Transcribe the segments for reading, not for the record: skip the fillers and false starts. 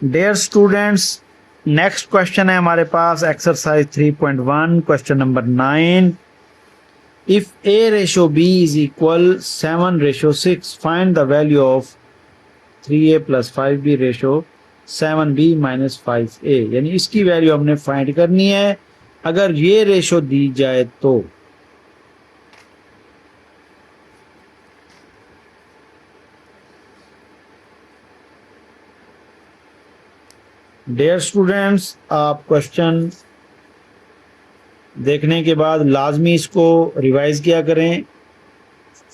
Dear students, next question है हमारे पास exercise 3.1 question number 9। If a ratio b is equal 7:6, find the value of 3a plus 5b ratio 7b minus 5a। यानी इसकी value हमने find करनी है अगर ये रेशो दी जाए तो। डियर स्टूडेंट्स, आप क्वेश्चन देखने के बाद लाजमी इसको रिवाइज किया करें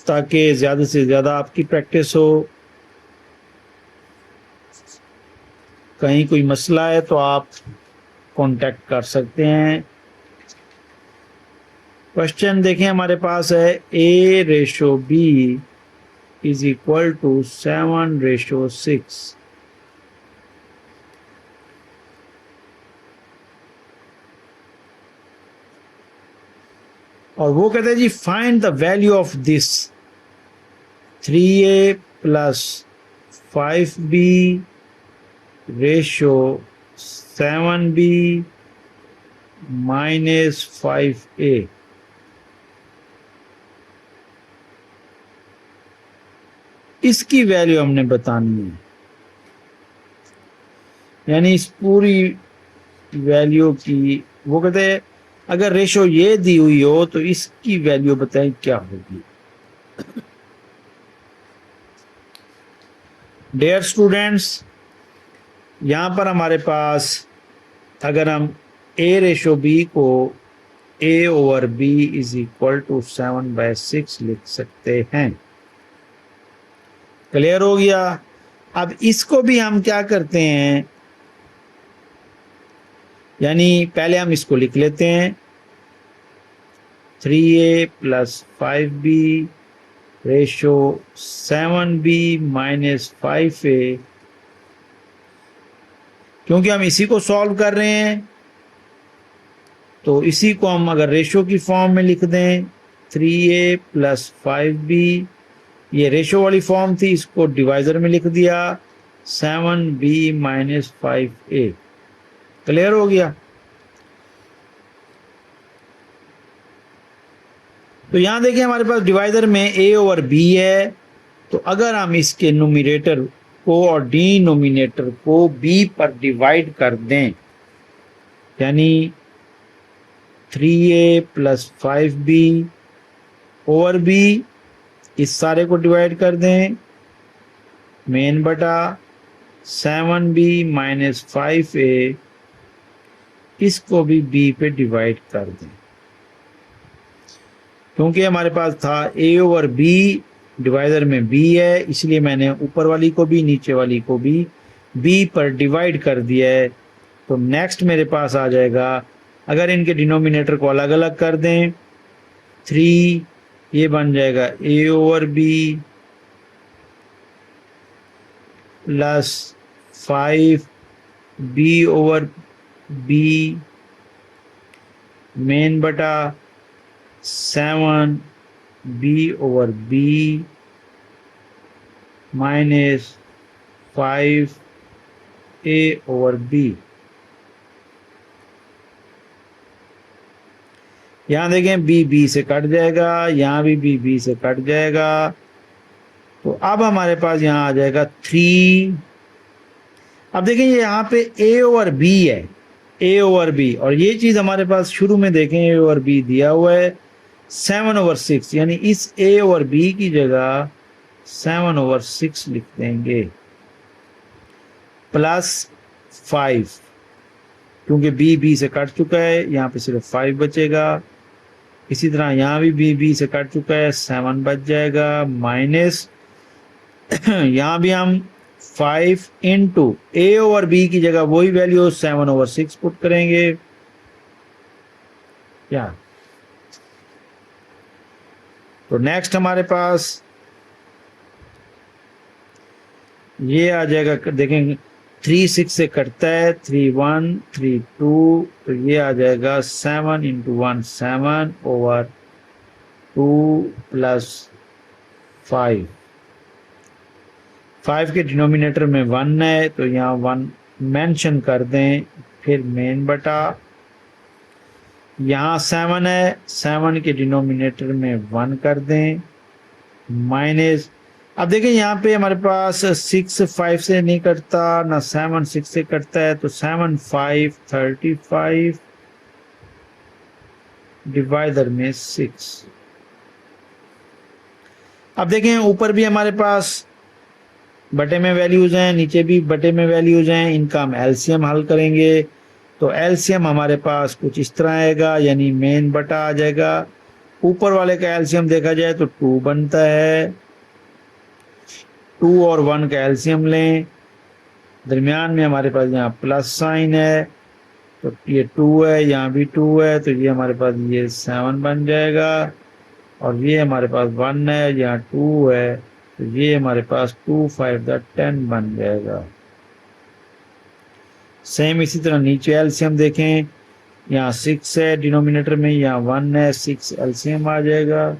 ताकि ज़्यादा से ज़्यादा आपकी प्रैक्टिस हो। कहीं कोई मसला है तो आप कांटेक्ट कर सकते हैं। क्वेश्चन देखें, हमारे पास है a ratio b is equal to 7:6। और वो कहते हैं जी find the value of this 3a plus 5b ratio 7b minus 5a। इसकी वैल्यू हमने बतानी है। यानी इस पूरी वैल्यू की, वो कहते हैं अगर रेशो ये दी हुई हो तो इसकी वैल्यू बताएं क्या होगी। डियर स्टूडेंट्स, यहां पर हमारे पास अगर हम a रेशो b को a over b is equal to 7/6 लिख सकते हैं। क्लियर हो गया। अब इसको भी हम क्या करते हैं, यानी पहले हम इसको लिख लेते हैं 3a plus 5b ratio 7b minus 5a। क्योंकि हम इसी को सॉल्व कर रहे हैं तो इसी को हम अगर रेशो की फॉर्म में लिख दें 3a प्लस 5b, ये रेशो वाली फॉर्म थी, इसको डिवाइजर में लिख दिया 7b माइनस 5a। क्लियर हो गया। तो यहां देखिए हमारे पास डिवाइजर में a ओवर b है, तो अगर हम इसके नोमिनेटर को और डिनोमिनेटर को b पर डिवाइड कर दें, यानी 3a plus 5b over b, इस सारे को डिवाइड कर दें मेन बटा 7b माइनस 5a, इसको भी b पे डिवाइड कर दें। क्योंकि हमारे पास था a ओवर b, डिवाइजर में b है, इसलिए मैंने ऊपर वाली को भी नीचे वाली को भी b पर डिवाइड कर दिया है। तो नेक्स्ट मेरे पास आ जाएगा, अगर इनके डिनोमिनेटर को अलग अलग कर दें 3, ये बन जाएगा a over b plus 5b over b main बटा 7b over b minus 5a over b। यहां देखें b से कट जाएगा, यहां भी b से कट जाएगा। तो अब हमारे पास यहां आ जाएगा 3। अब देखें यहाँ पे a ओवर b है, a ओवर b, और ये चीज हमारे पास शुरू में देखें a ओवर b दिया हुआ है 7/6, यानी इस a ओवर b की जगह 7/6 लिख देंगे प्लस 5, क्योंकि b से कट चुका है, यहाँ पे सिर्फ 5 बचेगा। इसी तरह यहाँ भी b से कट चुका है, 7 बच जाएगा, माइनस यहाँ भी हम 5 इंटू a ओवर b की जगह वही वैल्यू 7/6 पुट करेंगे। क्या तो नेक्स्ट हमारे पास ये आ जाएगा, देखेंगे 3 6 से कटता है, 3 1 3 2, तो ये आ जाएगा 7 इंटू 1 7 ओवर 2 प्लस 5 के डिनोमिनेटर में 1 है तो यहाँ 1 मेंशन कर दें, फिर मेन बटा, यहाँ 7 है, 7 के डिनोमिनेटर में 1 कर दें, माइनस, अब देखिए यहाँ पे हमारे पास 6 5 से नहीं कटता, ना 7 6 से कटता है, तो 7 5 35 डिवाइडर में 6। अब देखें ऊपर भी हमारे पास बटे में वैल्यूज हैं, नीचे भी बटे में वैल्यूज हैं, इनका हम एलसीएम हल करेंगे। तो एलसीएम हमारे पास कुछ इस तरह आएगा, यानी मेन बटा आ जाएगा। ऊपर वाले का एलसीएम देखा जाए तो 2 बनता है, 2 और 1 का एलसीएम लें, दरमियान में हमारे पास यहाँ प्लस साइन है, तो ये 2 है, यहाँ भी 2 है, तो ये हमारे पास ये 7 बन जाएगा, और ये हमारे पास 1 है, यहाँ 2 है, तो ये हमारे पास 2 5 10 बन जाएगा। सेम इसी तरह नीचे एलसीएम देखें, यहाँ 6 है डिनोमिनेटर में, यहाँ 1 है, 6 एलसीएम आ जाएगा,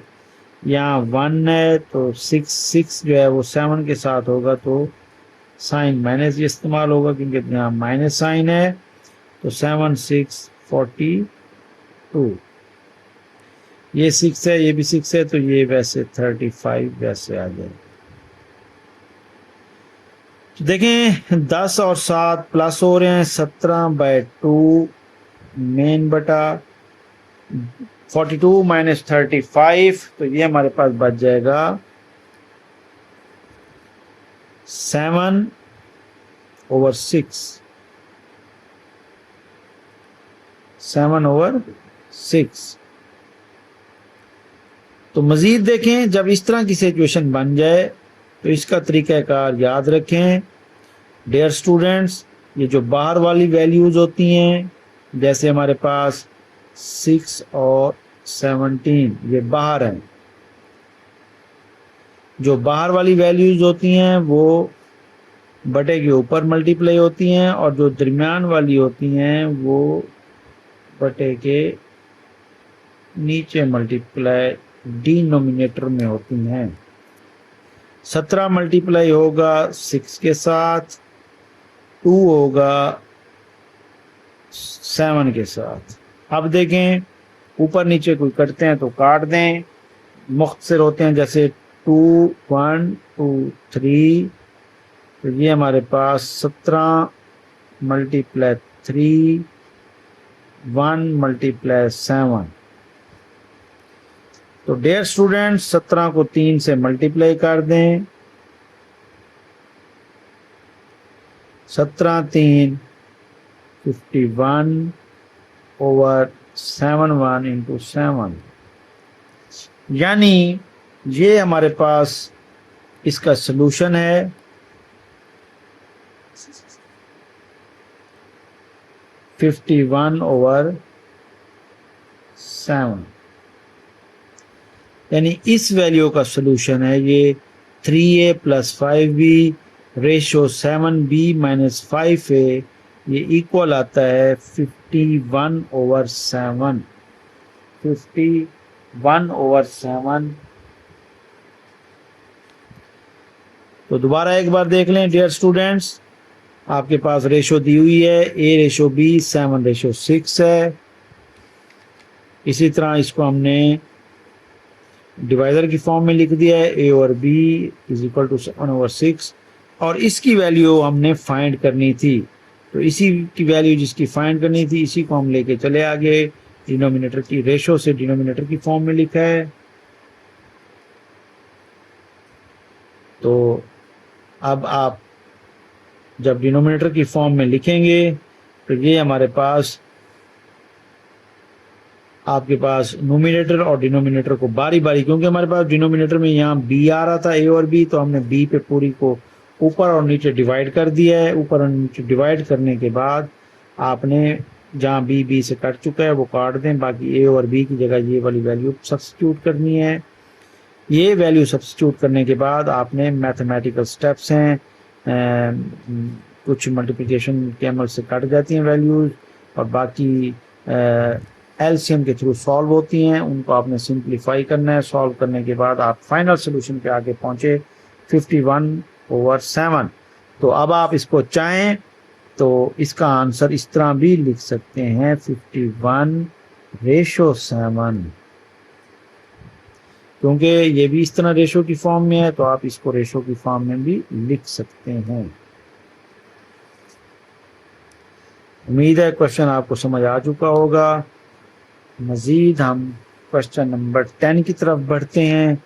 यहाँ 1 है, तो 6 जो है वो 7 के साथ होगा, तो साइन माइनस इस्तेमाल होगा क्योंकि यहाँ माइनस साइन है, तो 7 6 42, ये 6 है, ये भी 6 है, तो ये वैसे 35 वैसे आ जाएगा। तो देखें 10 और 7 प्लस हो रहे हैं, 17/2 मेन बटा 42 माइनस 35, तो ये हमारे पास बच जाएगा 7/6, 7/6। तो मजीद देखें, जब इस तरह की सिचुएशन बन जाए तो इसका तरीक़ाकार याद रखें। डियर स्टूडेंट्स, ये जो बाहर वाली वैल्यूज़ होती हैं, जैसे हमारे पास 6 और 17 ये बाहर हैं, जो बाहर वाली वैल्यूज़ होती हैं वो बटे के ऊपर मल्टीप्लाई होती हैं, और जो दरमियान वाली होती हैं वो बटे के नीचे मल्टीप्लाई डिनोमिनेटर में होती हैं। 17 मल्टीप्लाई होगा 6 के साथ, 2 होगा 7 के साथ। अब देखें ऊपर नीचे कोई कटते हैं तो काट दें, मुख्तसर होते हैं, जैसे 2 1 2 3, तो ये हमारे पास 17 मल्टीप्लाई 3 1 मल्टीप्लाई 7। तो डियर स्टूडेंट्स 17 को 3 से मल्टीप्लाई कर दें, 17 3 51 ओवर 7 1 इंटू 7, यानी ये हमारे पास इसका सलूशन है। (51/7), यानी इस वैल्यू का सलूशन है ये 3a + 5b ratio 7b - 5a, ये इक्वल आता है 51/7, 51/7। तो दोबारा एक बार देख लें डियर स्टूडेंट्स, आपके पास रेशो दी हुई है a/b 7/6 है। इसी तरह इसको हमने डिवाइडर की फॉर्म में लिख दिया है, a और b = 7/6, और इसकी वैल्यू हमने फाइंड करनी थी, तो इसी की वैल्यू जिसकी फाइंड करनी थी इसी को हम लेके चले आगे। डिनोमिनेटर की रेशो से डिनोमिनेटर की फॉर्म में लिखा है, तो अब आप जब डिनोमिनेटर की फॉर्म में लिखेंगे तो ये हमारे पास आपके पास नोमिनेटर और डिनोमिनेटर को बारी बारी, क्योंकि हमारे पास डिनोमिनेटर में यहाँ b आ रहा था a और b, तो हमने b पे पूरी को ऊपर और नीचे डिवाइड कर दिया है। ऊपर और नीचे डिवाइड करने के बाद आपने जहाँ b से कट चुका है वो काट दें, बाकी a और b की जगह ये वाली वैल्यू सब्स्टिट्यूट करनी है। ये वैल्यू सब्स्टिट्यूट करने के बाद आपने मैथमेटिकल स्टेप्स हैं, कुछ मल्टीप्लिकेशन के अमल से कट जाती हैं वैल्यूज़, और बाकी एलसीएम के थ्रू सॉल्व होती हैं, उनको आपने सिंप्लीफाई करना है। सॉल्व करने के बाद आप फाइनल सोल्यूशन पे आके पहुँचे 51/7। तो अब आप इसको चाहें तो इसका आंसर इस तरह भी लिख सकते हैं 51:7, क्योंकि ये भी इस तरह रेशो की फॉर्म में है तो आप इसको रेशो की फॉर्म में भी लिख सकते हैं। उम्मीद है क्वेश्चन आपको समझ आ चुका होगा। मजीद हम क्वेश्चन नंबर 10 की तरफ बढ़ते हैं।